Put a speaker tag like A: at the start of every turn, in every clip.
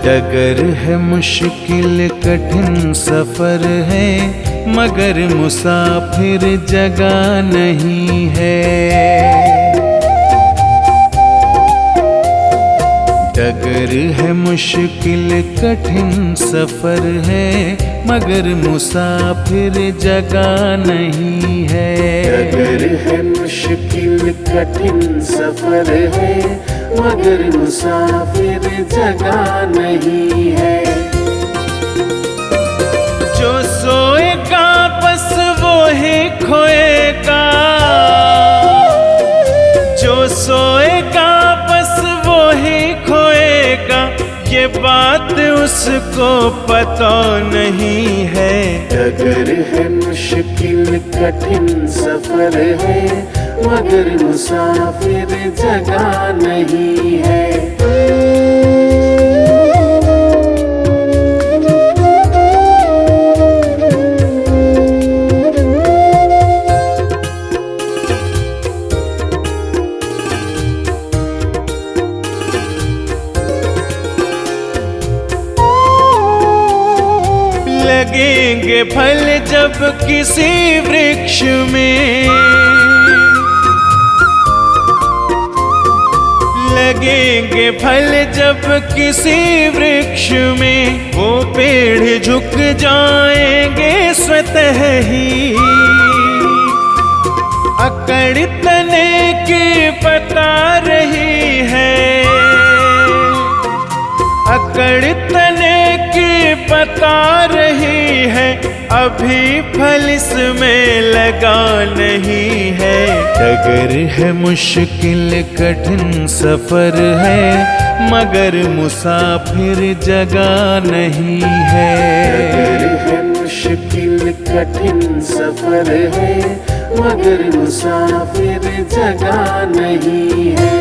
A: डगर है मुश्किल कठिन सफर है, मगर मुसाफिर जगह नहीं है। डगर है मुश्किल कठिन सफर है, मगर मुसाफिर जगह नहीं है।
B: डगर है मुश्किल कठिन सफर है, मगर मुसाफिर जगह नहीं है।
A: जो सोएगा बस वो ही खोएगा, जो सोएगा बस वो ही खोएगा, ये बात उसको पता नहीं है।
B: डगर है मुश्किल कठिन सफर है, मगर मुसाफिर जगह नहीं है।
A: लगेंगे फल जब किसी वृक्ष में, लगेंगे फल जब किसी वृक्ष में, वो पेड़ झुक जाएंगे स्वतः ही। अकड़ तने की बता रही है, अकड़ तने की बता रही है, अभी फल इसमें लगा नहीं है। डगर है मुश्किल कठिन सफर है, मगर मुसाफिर जगह नहीं है।
B: डगर है मुश्किल कठिन सफर है, मगर मुसाफिर जगह नहीं है।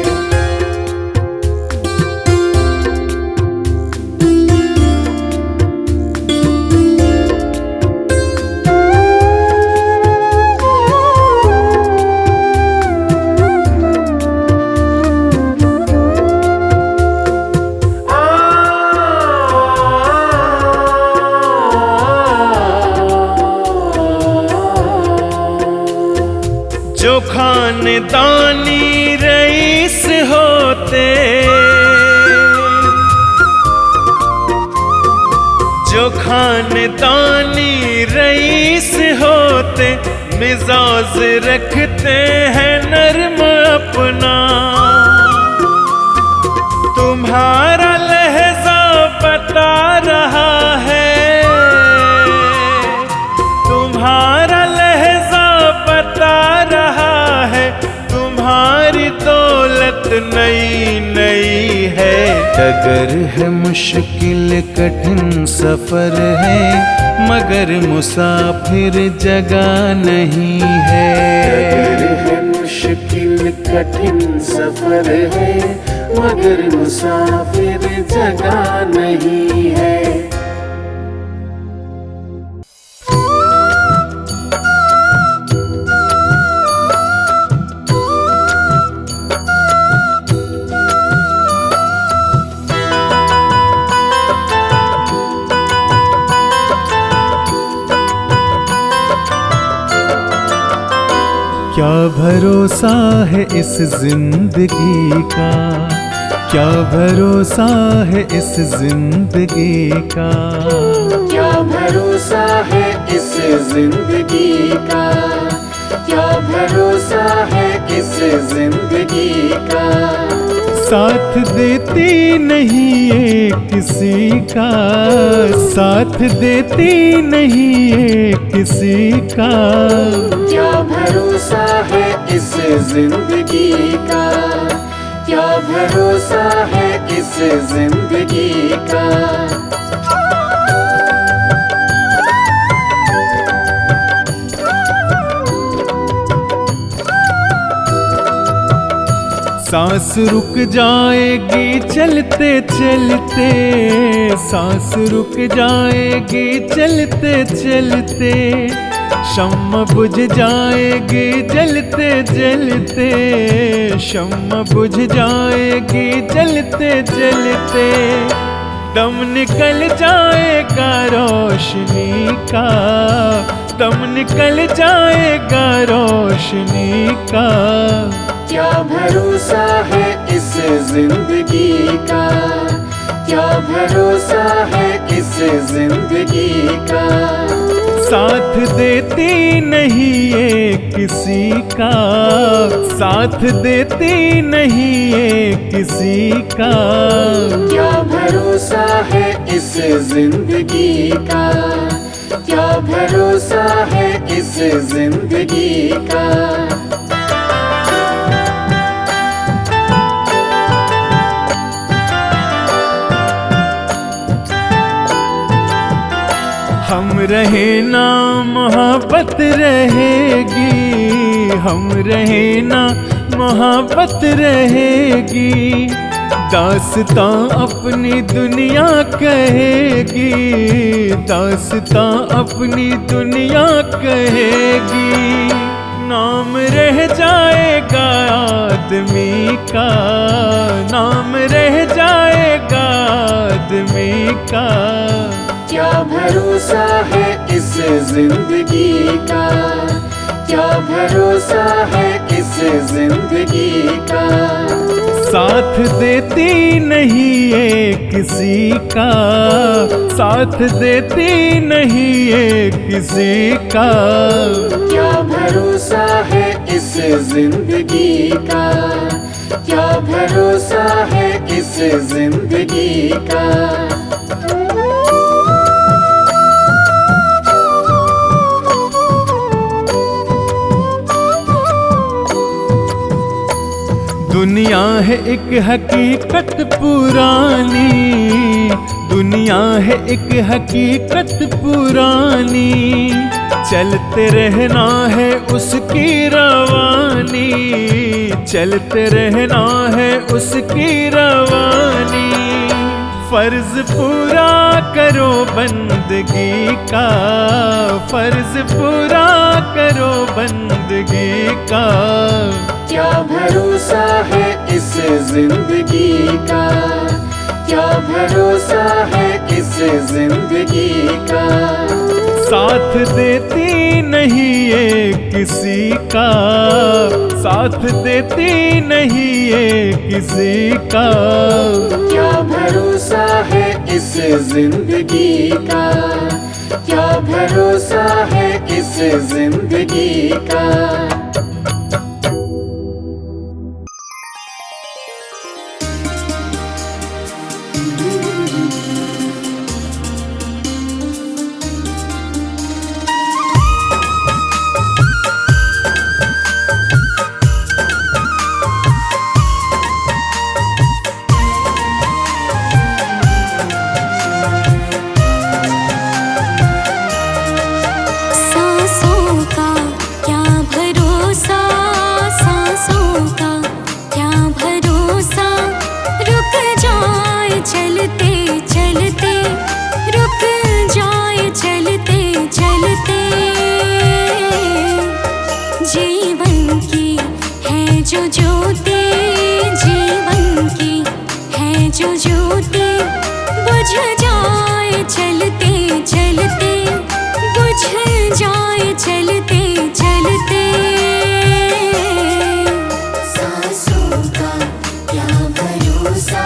A: जो खानदानी रईस होते, जो खानदानी रईस होते, मिजाज रखते हैं नर्म अपना। तुम्हारा लहजा बता रहा है, तुम्हारा लहजा बता रहा है, तुम्हारी दौलत नई नई है। डगर है मुश्किल कठिन सफर है, मगर मुसाफिर जगह नहीं है।
B: डगर है मुश्किल कठिन सफर है, मगर मुसाफिर जगह नहीं है।
A: क्या भरोसा है इस जिंदगी का, क्या भरोसा है इस जिंदगी का,
B: क्या भरोसा है इस जिंदगी का, क्या भरोसा है इस जिंदगी का।
A: साथ देती नहीं ये किसी का, साथ देती नहीं ये किसी का।
B: क्या भरोसा है इस जिंदगी का, क्या भरोसा है इस जिंदगी का।
A: सांस रुक जाएगी चलते चलते, सांस रुक जाएगी चलते चलते, शम्म बुझ जाएगी जलते जलते, शम्म बुझ जाएगी जलते जलते, दम निकल जाएगा रोशनी का, दम निकल जाएगा रोशनी का।
B: क्या भरोसा है इस जिंदगी का, क्या भरोसा है इस जिंदगी का।
A: साथ देती नहीं ये किसी का, साथ देती नहीं ये किसी का।
B: क्या भरोसा है इस जिंदगी का, क्या भरोसा है इस जिंदगी का।
A: हम रहे ना मोहब्बत रहेगी, हम रहे ना मोहब्बत रहेगी, दास्तां अपनी दुनिया कहेगी, दास्तां अपनी दुनिया कहेगी। नाम रह जाएगा आदमी का, नाम रह जाएगा आदमी का।
B: क्या भरोसा है इस जिंदगी का, क्या भरोसा है इस जिंदगी का।
A: साथ देती नहीं ये किसी का, साथ देती नहीं ये किसी का।
B: क्या भरोसा है इस जिंदगी का, क्या भरोसा है इस जिंदगी का।
A: दुनिया है एक हकीकत पुरानी, दुनिया है एक हकीकत पुरानी, चलते रहना है उसकी रवानी, चलते रहना है उसकी रवानी। फर्ज पूरा करो बंदगी का, फर्ज पूरा करो बंदगी का।
B: क्या भरोसा है इस जिंदगी का, क्या भरोसा है इस जिंदगी का।
A: साथ देती नहीं ये किसी का, साथ देती नहीं ये किसी का।
B: क्या भरोसा है इस जिंदगी का, क्या भरोसा है इस जिंदगी का।
C: जीवन की है जो ज्योति, जीवन की है जो ज्योति, बुझ जाए चलते चलते, बुझ जाए चलते चलते। सांसों का क्या भरोसा,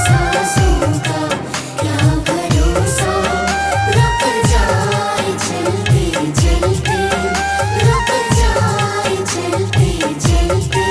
C: सांसों का क्या भरोसा, रुक जाए चलते चलते, रुक जाए चलते चलते।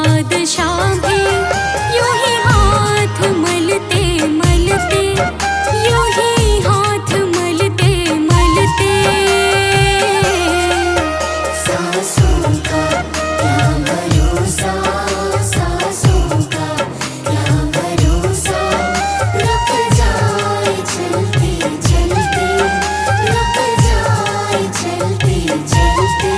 C: बादशाह भी यूं ही हाथ मलते मलते, यूं ही हाथ मलते मलते। सांसों का क्या भरोसा, सांसों का क्या भरोसा, रुक जाए चलते चलते, रुक जाए चलते चलते।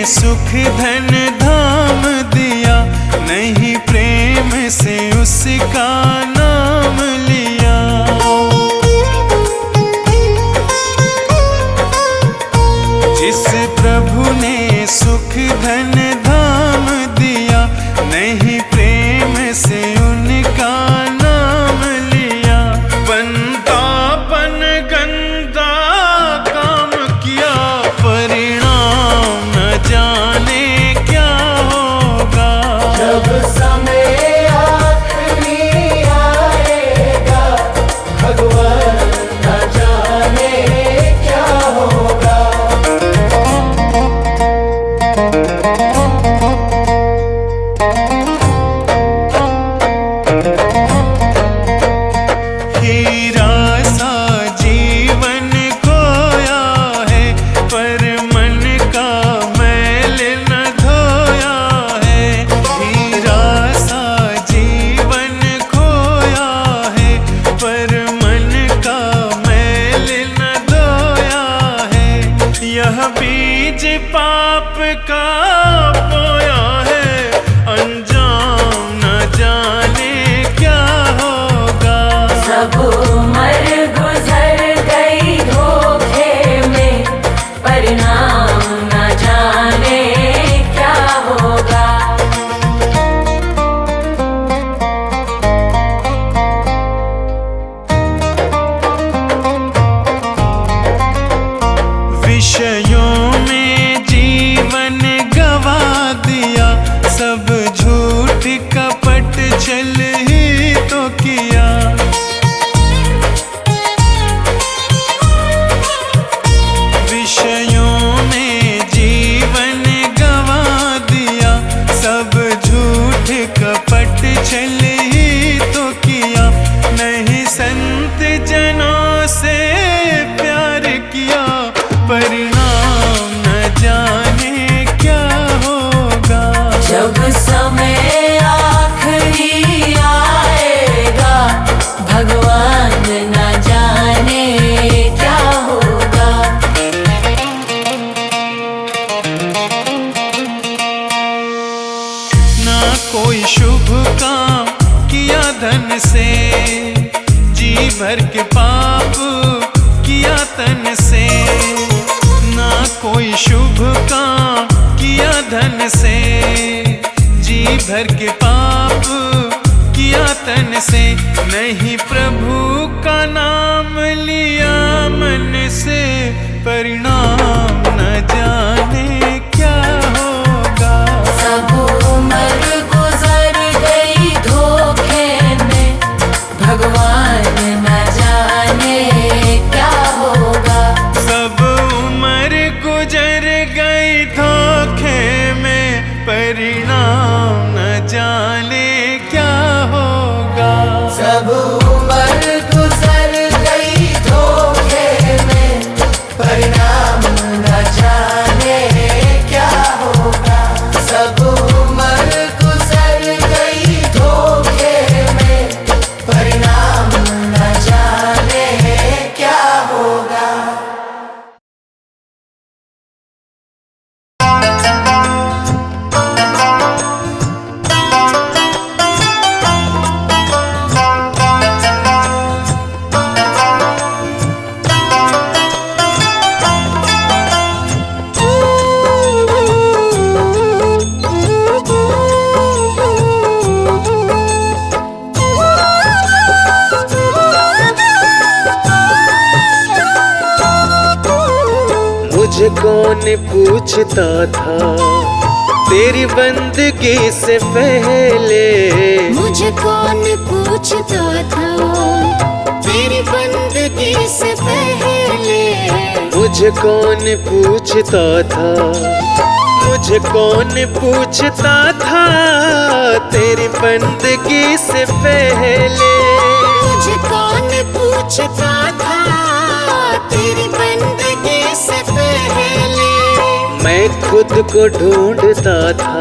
A: सुख धन धाम दिया, नहीं प्रेम से उसका नाम लिया। जिस प्रभु ने सुख धन धाम दिया, नहीं प्रेम से उनका नाम लिया। बंदापन गंदा काम किया, परिणाम न जाने क्या होगा।
B: जब समय आखिरी आएगा, भगवान न जाने क्या होगा।
A: हीरा सा जीवन खोया है, पर मन का मैल न धोया है। हीरा सा जीवन खोया है, पर मन का मैल न धोया है। यह बीज पाप का बोया है, अंजाम न जाने क्या होगा।
D: सब उम्र गुजर गई धोखे में, परिणाम न जाने क्या होगा।
A: विषयों में जीवन गवा दिया, सब झूठ कपट छल ही तो किया। विषयों में जीवन गवा दिया, सब झूठ कपट छल ही तो किया। नहीं संत जनों से प्यार किया, परिणाम न जाने क्या होगा।
D: जब समय आखिरी आएगा, भगवान न जाने क्या होगा।
A: ना कोई शुभ काम किया धन से, जी भर के पाप किया तन से। ना कोई शुभ काम किया धन से, जी भर के पाप किया तन से। नहीं प्रभु का नाम लिया मन से, परिणाम न जाने क्या होगा।
D: सब उम्र गुजर गई धोखे में, भगवान न जाने क्या होगा।
A: सब उम्र गुजर गई धोखे में, परिणाम न जाने क्या होगा।
B: सब उम्र गुजर गई धोखे में, परिणाम न जाने क्या होगा। सब उम्र गुजर गई धोखे में, परिणाम न जाने क्या होगा।
E: मुझे कौन पूछता था तेरी बंदगी से पहले।
C: मुझे कौन पूछता था तेरी बंदगी से पहले।
E: मुझे कौन पूछता था, मुझे कौन पूछता था तेरी बंदगी से पहले।
C: मुझे कौन पूछता था तेरी बंदगी से पहले।
E: मैं खुद को ढूंढता था,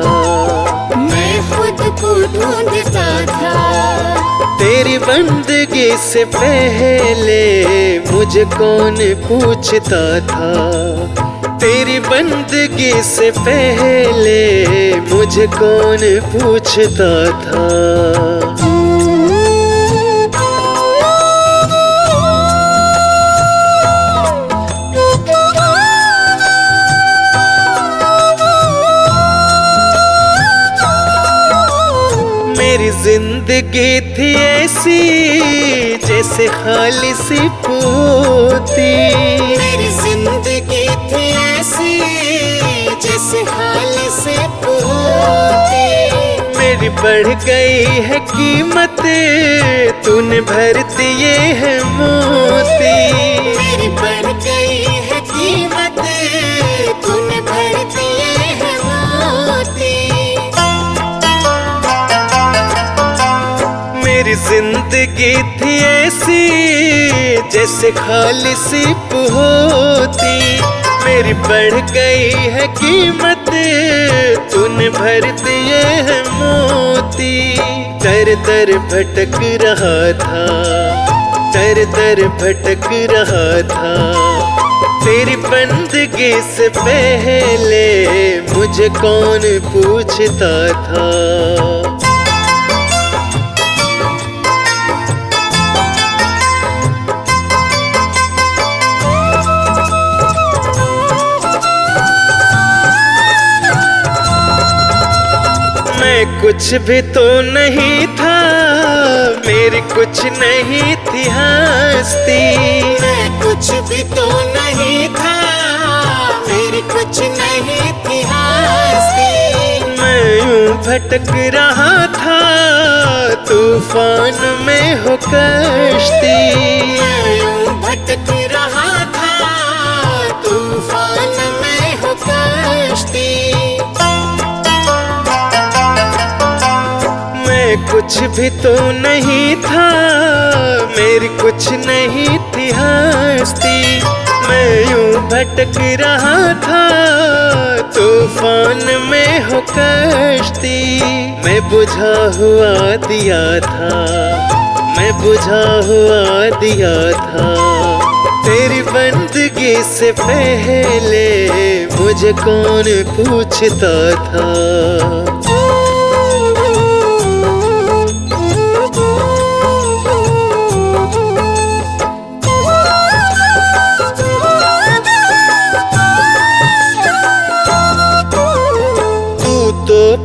C: मैं खुद को ढूंढता था
E: तेरी बंदगी से पहले। मुझे कौन पूछता था तेरी बंदगी से पहले मुझे कौन पूछता था। मेरी जिंदगी थी ऐसी जैसे खालिसी पोती।
C: मेरी जिंदगी थी ऐसी जैसे खालिसी पोती।
E: मेरी बढ़ गई है कीमत, तूने भर दिए है मोती।
C: मेरी बढ़ गई है कीमत, तूने भर दिए है मोती।
E: मेरी जिंदगी थी ऐसी जैसे खालिसी पोती। मेरी बढ़ गई है कीमत, तूने भर दिए है मोती। दर दर भटक रहा था, दर दर भटक रहा था। तेरी बंदगी से पहले मुझे कौन पूछता था। मैं कुछ भी तो नहीं था, मेरी कुछ नहीं थी हस्ती।
C: मैं कुछ भी तो नहीं था, मेरी कुछ नहीं थी हस्ती।
E: मैं यूं भटक रहा था तूफान में हो कश्ती।
C: मैं यूं भटक रहा था तूफान में हो कश्ती।
E: मैं कुछ भी तो नहीं था, मेरी कुछ नहीं थी हस्ती। मैं यूं भटक रहा था तूफान में हो कश्ती। मैं बुझा हुआ दिया था, मैं बुझा हुआ दिया था। तेरी बंदगी से पहले मुझे कौन पूछता था।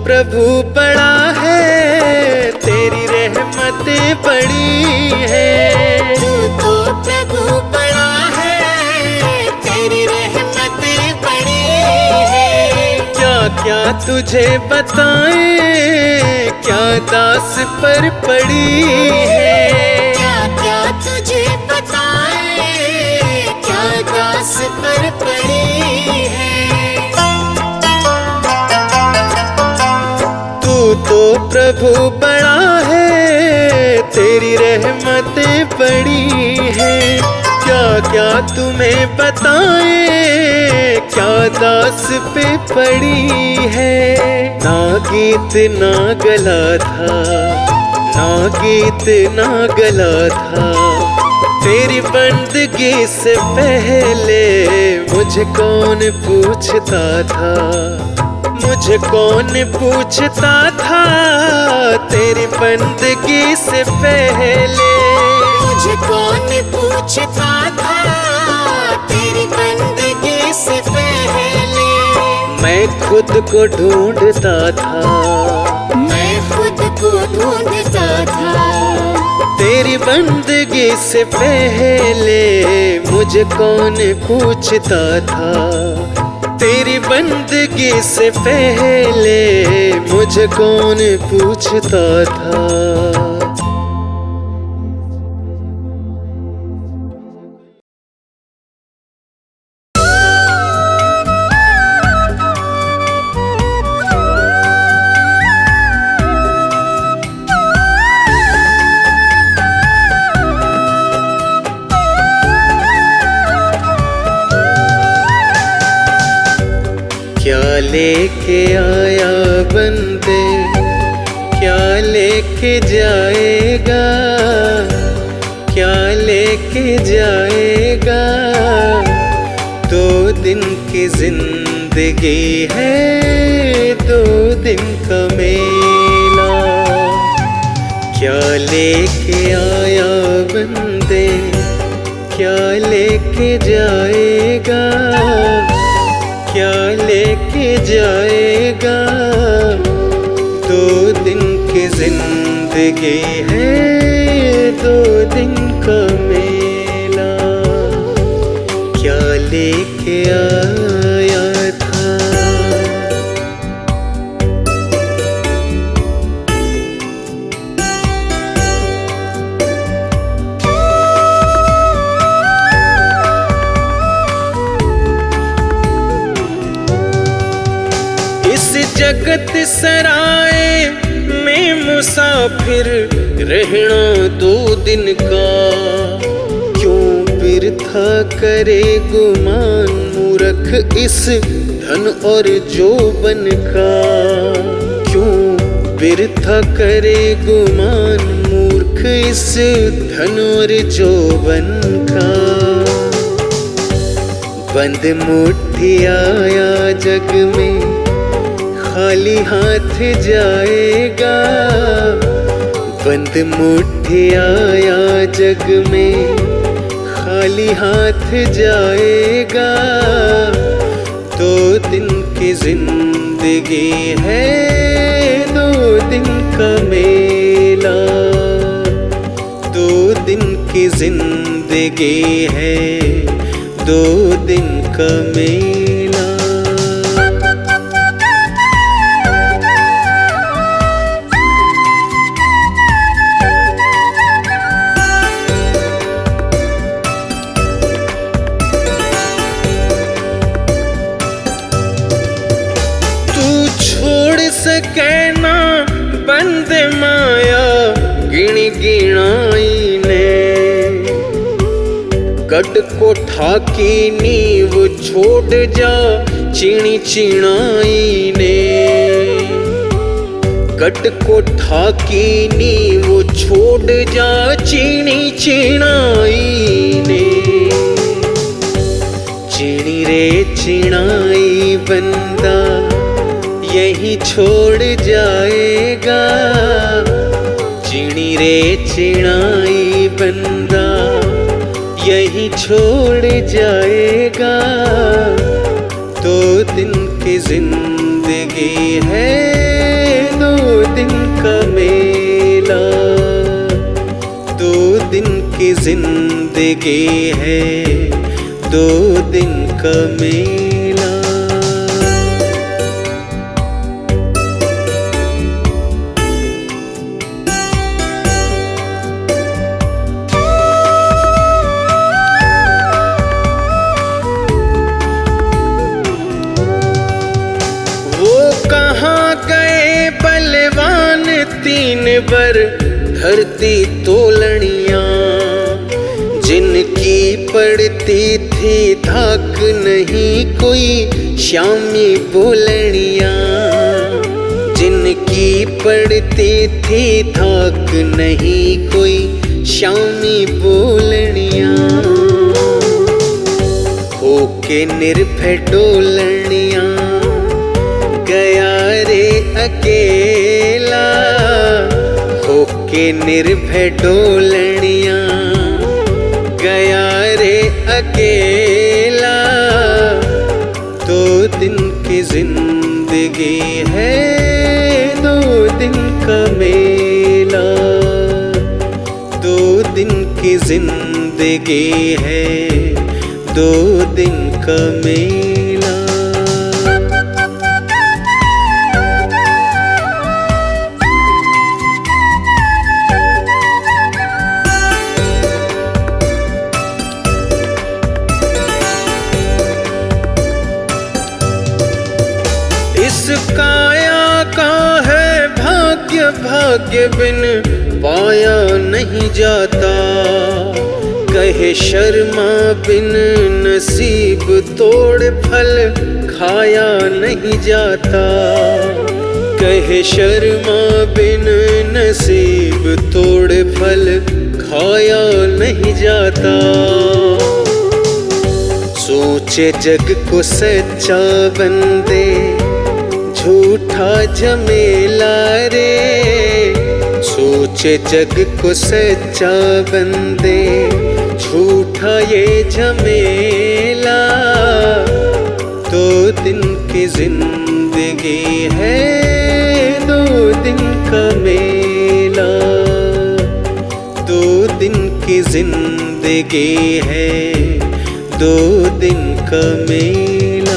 E: प्रभु बड़ा है, तेरी रहमतें बड़ी है।
C: तू तो प्रभु बड़ा है, तेरी रहमतें बड़ी है।
E: क्या क्या तुझे बताएं, क्या दास पर पड़ी है।
C: क्या क्या तुझे बताएं, क्या दास पर पड़ी है।
E: तो प्रभु बड़ा है, तेरी रहमतें बड़ी है। क्या क्या तुम्हें बताएं, क्या दास पे पड़ी है। ना गीत ना गला था, ना गीत ना गला था। तेरी बंदगी से पहले मुझे कौन पूछता था। मुझे कौन पूछता था तेरी बंदगी से पहले।
C: मुझे कौन पूछता था तेरी बंदगी से पहले।
E: मैं खुद को ढूंढता था,
C: मैं खुद को ढूंढता था।
E: तेरी बंदगी से पहले मुझे कौन पूछता था। तेरी बंदगी से पहले मुझे कौन पूछता था। क्या लेके आया बंदे, क्या लेके जाएगा, क्या लेके जाएगा। 2 दिन की जिंदगी है 2 दिन का मेला। क्या लेके आया बंदे, क्या लेके जाएगा, क्या लेके जाएगा। 2 दिन की जिंदगी है 2 दिन का मेला। क्या लेके आया था। इस जगत सराय में मुसाफिर रहना 2 दिन का। क्यों बिरथा करे गुमान मूर्ख इस धन और जोबन का। क्यों बिरथा करे गुमान मूर्ख इस धन और जोबन का। बंद मुट्ठी आया जग में, खाली हाथ जाएगा। बंद मुट्ठी आया जग में, खाली हाथ जाएगा। 2 दिन की जिंदगी है 2 दिन का मेला। 2 दिन की जिंदगी है 2 दिन का मेला। सके ना बंद माया गिण गिणाई ने। गढ़ को ठाकी नींव छोड़ जा चिणी चिणाई ने। गढ़ को ठाकी नींव छोड़ जा चिणी चिणाई ने। चिणी रे चिणाई बंदा यही छोड़ जाएगा। चिणी रे चिणाई बंदा यही छोड़ जाएगा। 2 दिन की जिंदगी है 2 दिन का मेला। 2 दिन की जिंदगी है 2 दिन का मेला। बलवान 3 बर धरती तोलनिया। जिनकी पड़ती थी धाक नहीं कोई श्यामी बोलनिया। जिनकी पड़ती थी धाक नहीं कोई श्यामी बोलनिया। होके निर्भय डोलनिया गया रे अकेला। होके निर्भय डोलनिया गया रे अकेला। 2 दिन की जिंदगी है 2 दिन का मेला। 2 दिन की जिंदगी है 2 दिन का मेला। काया का है भाग्य, भाग्य बिन पाया नहीं जाता। कहे शर्मा बिन नसीब तोड़ फल खाया नहीं जाता। कहे शर्मा बिन नसीब तोड़ फल खाया नहीं जाता। सोच सोचे जग को सच्चा बंदे, झूठा झमेला रे। सोचे जग को सच्चा बंदे, झूठा ये झमेला। 2 दिन की जिंदगी है, 2 दिन का मेला। 2 दिन की जिंदगी है, 2 दिन का मेला।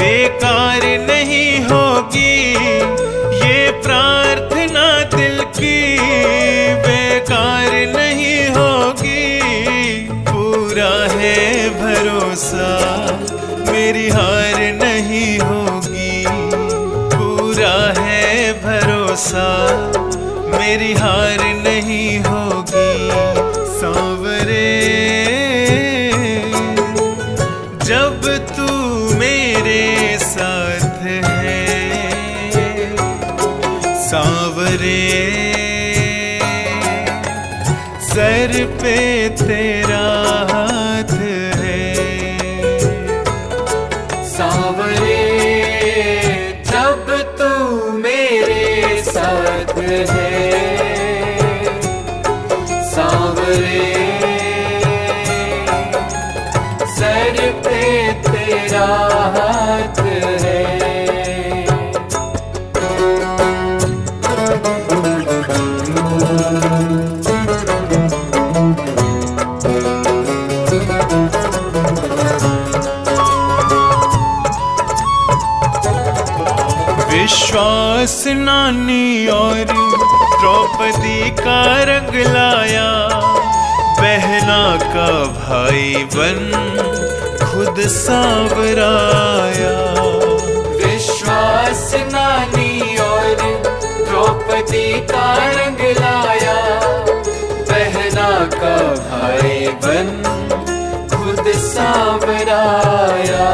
A: बेकार नहीं होगी, ये प्रार्थना दिल की बेकार नहीं होगी। पूरा है भरोसा, मेरी हार नहीं होगी। पूरा है भरोसा, मेरी हार नहीं होगी। सांवरे जब तू मेरे साथ है, सांवरे सर पे तेरा हाथ है।
B: सांवरे जब तू मेरे साथ है, सांवरे सर पे तेरा हाथ है।
A: विश्वास नानी और द्रौपदी का रंग लाया, बहना का भाई बन खुद सांवराया।
B: विश्वास नानी और द्रौपदी का रंग लाया, बहना का भाई बन खुद सांवराया।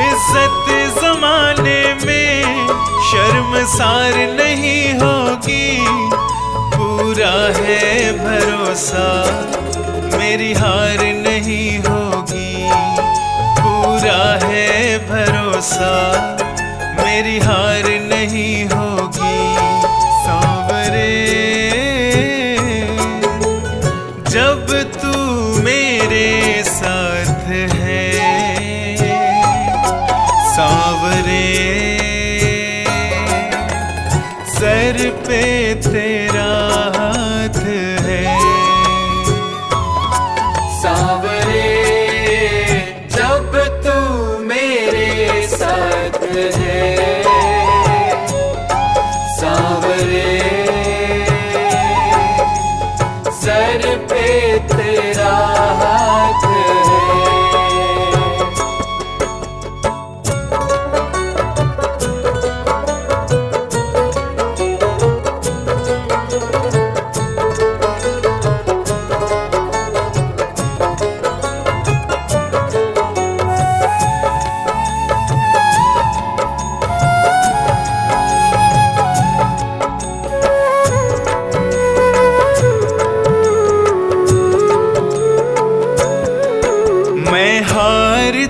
A: इज्जत जमाने में शर्मसार नहीं होगी। पूरा है भरोसा, मेरी हार नहीं होगी। पूरा है भरोसा, मेरी हार नहीं होगी। सांवरे जब तू मेरे साथ है, सांवरे सर पे तेरा हाथ है।
B: सांवरे जब तू मेरे साथ है, सांवरे सर पे तेरा हाथ है।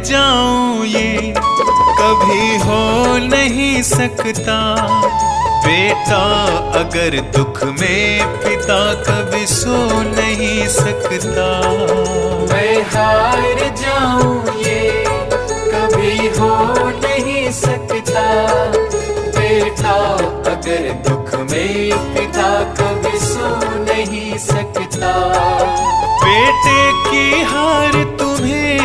A: जाऊं ये कभी हो नहीं सकता। बेटा अगर दुख में पिता कभी सो नहीं सकता।
B: मैं हार जाऊं ये कभी हो नहीं सकता। बेटा अगर दुख में पिता कभी सो नहीं सकता।
A: बेटे की हार तुम्हें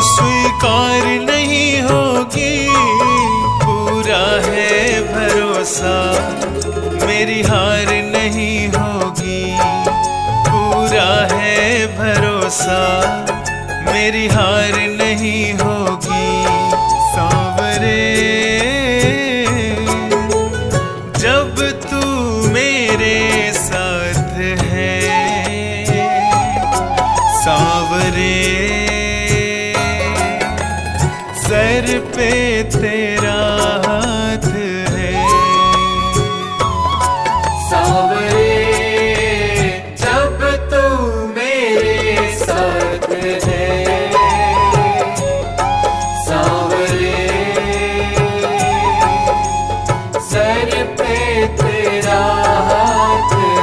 A: स्वीकार नहीं होगी। पूरा है भरोसा मेरी हार नहीं होगी। पूरा है भरोसा मेरी हार नहीं होगी। सांवरे जब तू मेरे साथ है, सांवरे सर पे तेरा हाथ है।
B: सांवरे जब तू मेरे साथ है, सांवरे सर पे तेरा हाथ है।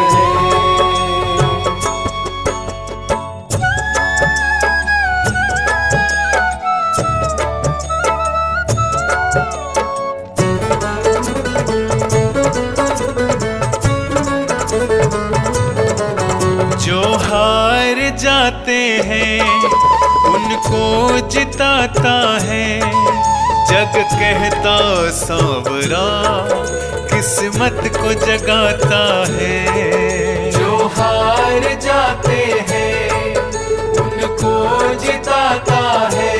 A: जो हार जाते हैं उनको जिताता है जग कहता सांवरा किस्मत को जगाता है।
B: जो हार जाते हैं उनको जिताता है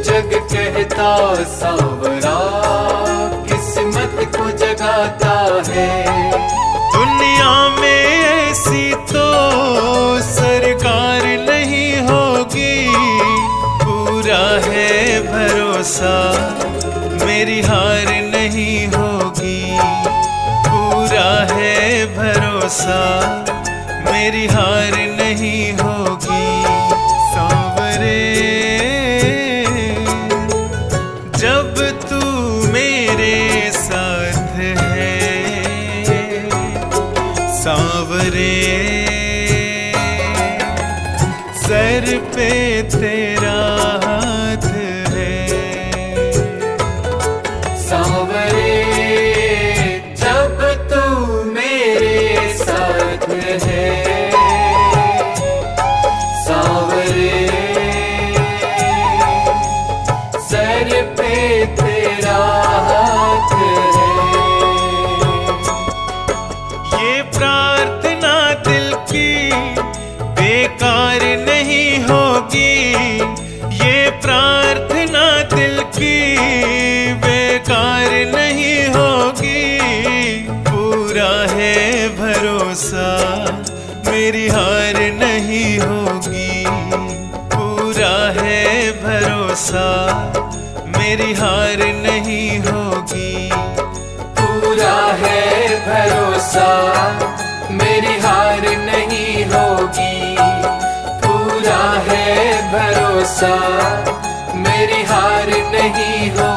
B: जग कहता सांवरा किस्मत को जगाता है।
A: दुनिया में ऐसी तो सरकार नहीं होगी। पूरा है भरोसा मेरी हार नहीं होगी। पूरा है भरोसा मेरी हार नहीं होगी। सांवरे जब तू मेरे साथ है, सांवरे सर पे तेरा हाथ है।
B: सांवरे जब तू मेरे साथ है, सांवरे सर पे तेरा हाथ है।
A: ये प्रार्थना दिल की बेकार नहीं होगी। ये प्रार्थना दिल की बेकार नहीं होगी। पूरा है भरोसा मेरी हार नहीं होगी। पूरा है भरोसा मेरी हार नहीं होगी।
B: पूरा है भरोसा मेरी हार नहीं होगी। पूरा है भरोसा मेरी हार नहीं होगी।